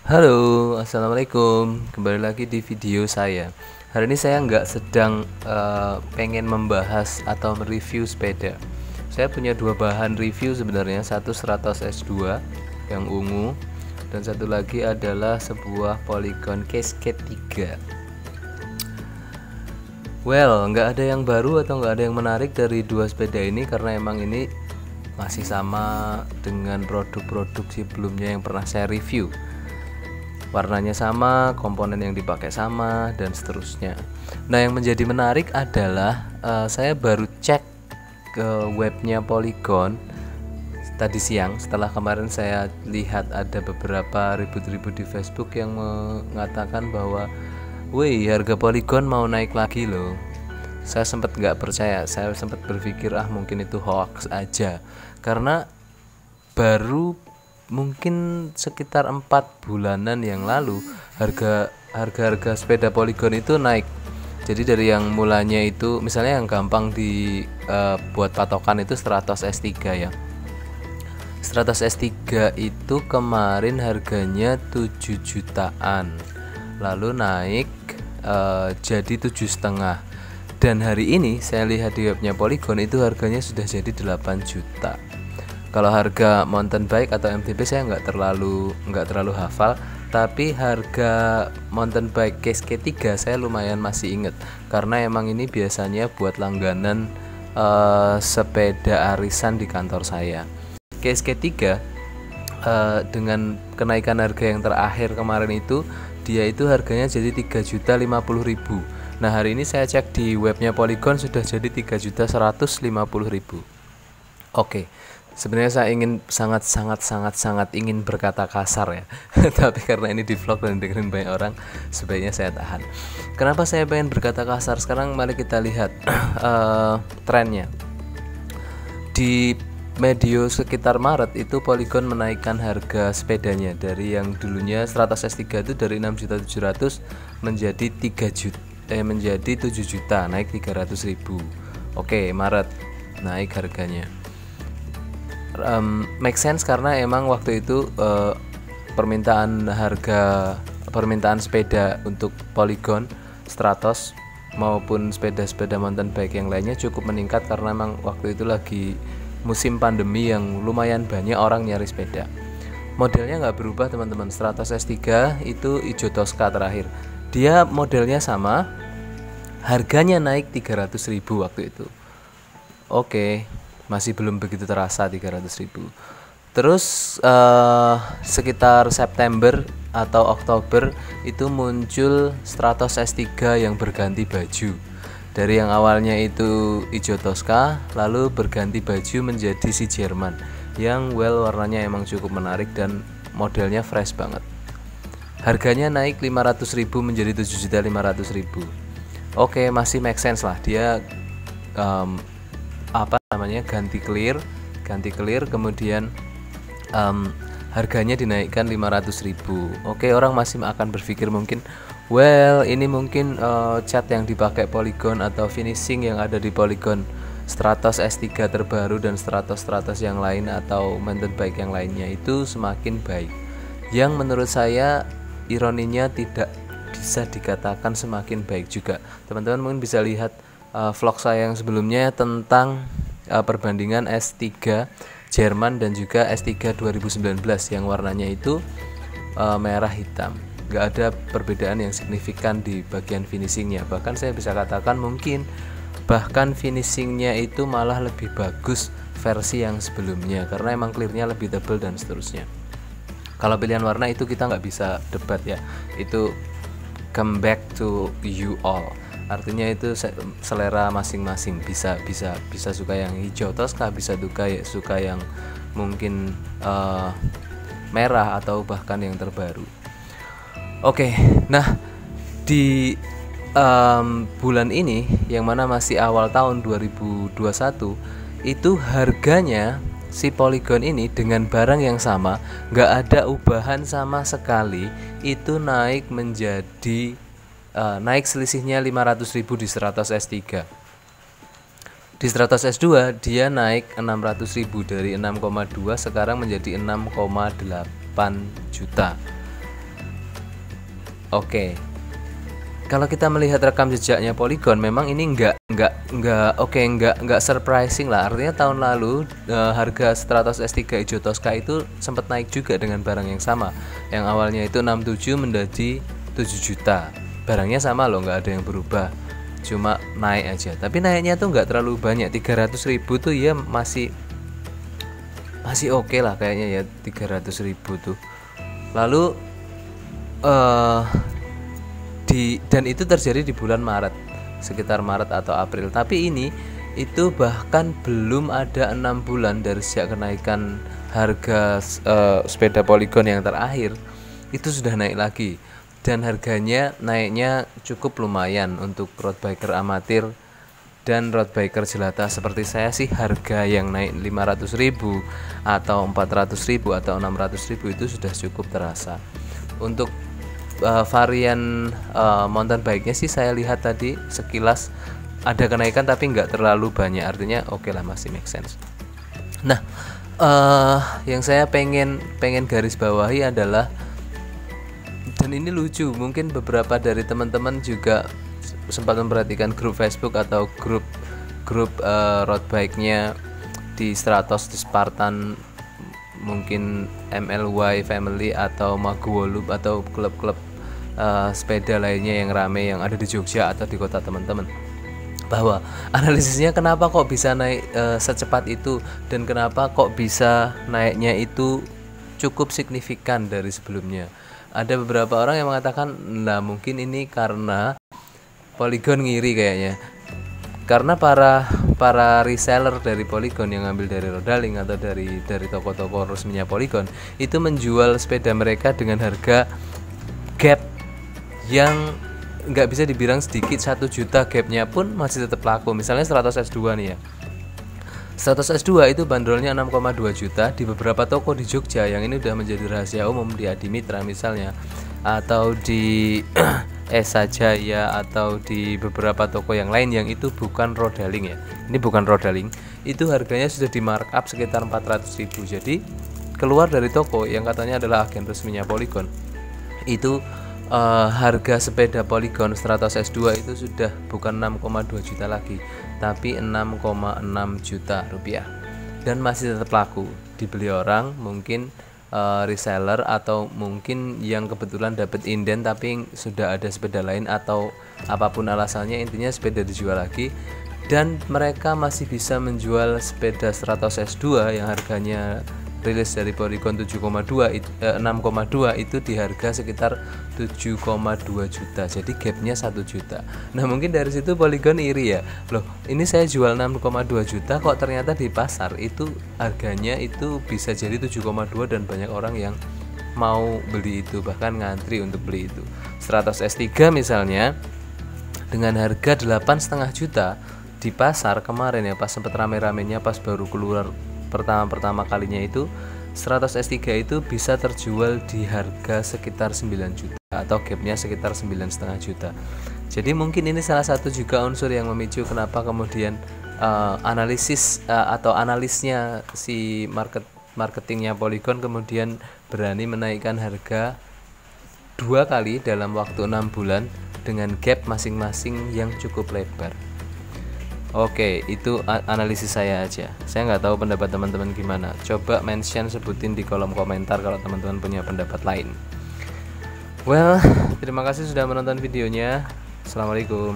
Halo, assalamualaikum. Kembali lagi di video saya. Hari ini saya nggak sedang pengen membahas atau mereview sepeda. Saya punya dua bahan review sebenarnya. Satu Stratos S2 yang ungu, dan satu lagi adalah sebuah Polygon Cascade 3. Well, nggak ada yang baru atau nggak ada yang menarik dari dua sepeda ini, karena emang ini masih sama dengan produk-produk sebelumnya yang pernah saya review. Warnanya sama, komponen yang dipakai sama, dan seterusnya. Nah, yang menjadi menarik adalah saya baru cek ke webnya Polygon tadi siang, setelah kemarin saya lihat ada beberapa ribut-ribut di Facebook yang mengatakan bahwa wih, harga Polygon mau naik lagi loh. Saya sempat nggak percaya, saya sempat berpikir mungkin itu hoax aja, karena baru mungkin sekitar 4 bulanan yang lalu harga sepeda Polygon itu naik. Jadi dari yang mulanya itu, misalnya yang gampang buat patokan itu Stratos S3 ya. Stratos S3 itu kemarin harganya 7 jutaan, lalu naik jadi 7,5, dan hari ini saya lihat di webnya Polygon itu harganya sudah jadi 8 juta. Kalau harga mountain bike atau MTB saya nggak terlalu hafal, tapi harga mountain bike Cascade 3 saya lumayan masih inget, karena emang ini biasanya buat langganan sepeda arisan di kantor saya. Cascade 3 dengan kenaikan harga yang terakhir kemarin itu, dia itu harganya jadi 3.050.000. Nah, hari ini saya cek di webnya Polygon sudah jadi 3.150.000. Oke. Sebenarnya saya ingin sangat ingin berkata kasar ya, tapi karena ini di vlog dan dengerin banyak orang, sebaiknya saya tahan. Kenapa saya pengen berkata kasar? Sekarang mari kita lihat trennya. Di medio sekitar Maret itu Polygon menaikkan harga sepedanya dari yang dulunya Stratos S3 itu dari 6.700.000 menjadi 7 juta, naik 300.000. Oke, Maret naik harganya. Make sense karena emang waktu itu permintaan sepeda untuk Polygon, Stratos maupun sepeda-sepeda mountain bike yang lainnya cukup meningkat, karena emang waktu itu lagi musim pandemi yang lumayan banyak orang nyari sepeda. Modelnya nggak berubah teman-teman. Stratos S3 itu hijau Tosca terakhir. Dia modelnya sama, harganya naik 300.000 waktu itu. Oke. Masih belum begitu terasa 300.000. Terus sekitar September atau Oktober itu muncul Stratos S3 yang berganti baju. Dari yang awalnya itu hijau Tosca, lalu berganti baju menjadi si Jerman, yang warnanya emang cukup menarik dan modelnya fresh banget. Harganya naik 500.000 menjadi 7.500.000. Oke, masih make sense lah. Dia ganti clear, kemudian harganya dinaikkan 500.000. Oke, orang masih akan berpikir mungkin ini mungkin cat yang dipakai Polygon atau finishing yang ada di Polygon Stratos S3 terbaru dan Stratos yang lain atau mountain bike yang lainnya itu semakin baik. Yang menurut saya ironinya tidak bisa dikatakan semakin baik juga. Teman-teman mungkin bisa lihat vlog saya yang sebelumnya tentang perbandingan S3 Jerman dan juga S3 2019 yang warnanya itu merah hitam. Gak ada perbedaan yang signifikan di bagian finishingnya. Bahkan saya bisa katakan mungkin bahkan finishingnya itu malah lebih bagus versi yang sebelumnya, karena emang clearnya lebih tebal dan seterusnya. Kalau pilihan warna itu kita nggak bisa debat ya, itu come back to you all. Artinya itu selera masing-masing, bisa suka yang hijau Tosca, bisa suka yang mungkin merah atau bahkan yang terbaru. Oke, nah di bulan ini yang mana masih awal tahun 2021 itu harganya si Polygon ini dengan barang yang sama, nggak ada ubahan sama sekali, itu naik selisihnya 500.000 di Stratos S3. Di Stratos S2 dia naik 600.000 dari 6,2 sekarang menjadi 6,8 juta. Oke. Kalau kita melihat rekam jejaknya Polygon, memang ini nggak surprising lah. Artinya tahun lalu harga Stratos S3 hijau Tosca itu sempat naik juga dengan barang yang sama. Yang awalnya itu 67 menjadi 7 juta. Barangnya sama loh, nggak ada yang berubah. Cuma naik aja. Tapi naiknya tuh nggak terlalu banyak. 300.000 tuh ya masih oke lah kayaknya ya, 300.000 tuh. Lalu dan itu terjadi di bulan Maret, sekitar Maret atau April. Tapi ini itu bahkan belum ada 6 bulan dari sejak kenaikan harga sepeda Polygon yang terakhir, itu sudah naik lagi. Dan harganya naiknya cukup lumayan untuk road biker amatir dan road biker jelata seperti saya sih. Harga yang naik 500.000 atau 400.000 atau 600.000 itu sudah cukup terasa. Untuk varian mountain bike-nya sih saya lihat tadi sekilas ada kenaikan tapi nggak terlalu banyak, artinya oke lah, masih make sense. Nah, yang saya pengen garis bawahi adalah, dan ini lucu, mungkin beberapa dari teman-teman juga sempat memperhatikan grup Facebook atau grup road bike-nya di Stratos, di Spartan, mungkin MLY Family atau Maguwo Loop atau klub-klub sepeda lainnya yang rame yang ada di Jogja atau di kota teman-teman, bahwa analisisnya kenapa kok bisa naik secepat itu dan kenapa kok bisa naiknya itu cukup signifikan dari sebelumnya. Ada beberapa orang yang mengatakan, nah mungkin ini karena Polygon ngiri kayaknya, karena para reseller dari Polygon yang ngambil dari Rodaling atau dari toko-toko resminya Polygon itu menjual sepeda mereka dengan harga gap yang nggak bisa dibilang sedikit. 1 juta gapnya pun masih tetap laku. Misalnya Stratos S2 nih ya, Stratos S2 itu bandrolnya 6,2 juta di beberapa toko di Jogja, yang ini udah menjadi rahasia umum, di Adimitra misalnya, atau di Esa Jaya, atau di beberapa toko yang lain yang itu bukan Rodaling ya. Ini bukan Rodaling, itu harganya sudah di markup sekitar 400.000. Jadi keluar dari toko yang katanya adalah agen resminya Polygon, itu harga sepeda Polygon Stratos S2 itu sudah bukan 6,2 juta lagi, tapi 6,6 juta rupiah, dan masih tetap laku dibeli orang, mungkin reseller atau mungkin yang kebetulan dapat inden tapi sudah ada sepeda lain atau apapun alasannya, intinya sepeda dijual lagi, dan mereka masih bisa menjual sepeda Stratos S2 yang harganya rilis dari Polygon 6,2 itu di harga sekitar 7,2 juta. Jadi gapnya 1 juta. Nah mungkin dari situ Polygon iri ya, loh ini saya jual 6,2 juta kok ternyata di pasar itu harganya itu bisa jadi 7,2 dan banyak orang yang mau beli itu, bahkan ngantri untuk beli itu. Stratos S3 misalnya dengan harga 8,5 juta di pasar kemarin ya, pas sempat rame-ramenya pas baru keluar pertama kalinya itu, Stratos S3 itu bisa terjual di harga sekitar 9 juta atau gapnya sekitar 9,5 juta. Jadi mungkin ini salah satu juga unsur yang memicu kenapa kemudian analisis atau analisnya si marketingnya Polygon kemudian berani menaikkan harga 2 kali dalam waktu 6 bulan dengan gap masing-masing yang cukup lebar. Oke, itu analisis saya aja. Saya nggak tahu pendapat teman-teman gimana. Coba mention, sebutin di kolom komentar kalau teman-teman punya pendapat lain. Well, terima kasih sudah menonton videonya. Assalamualaikum.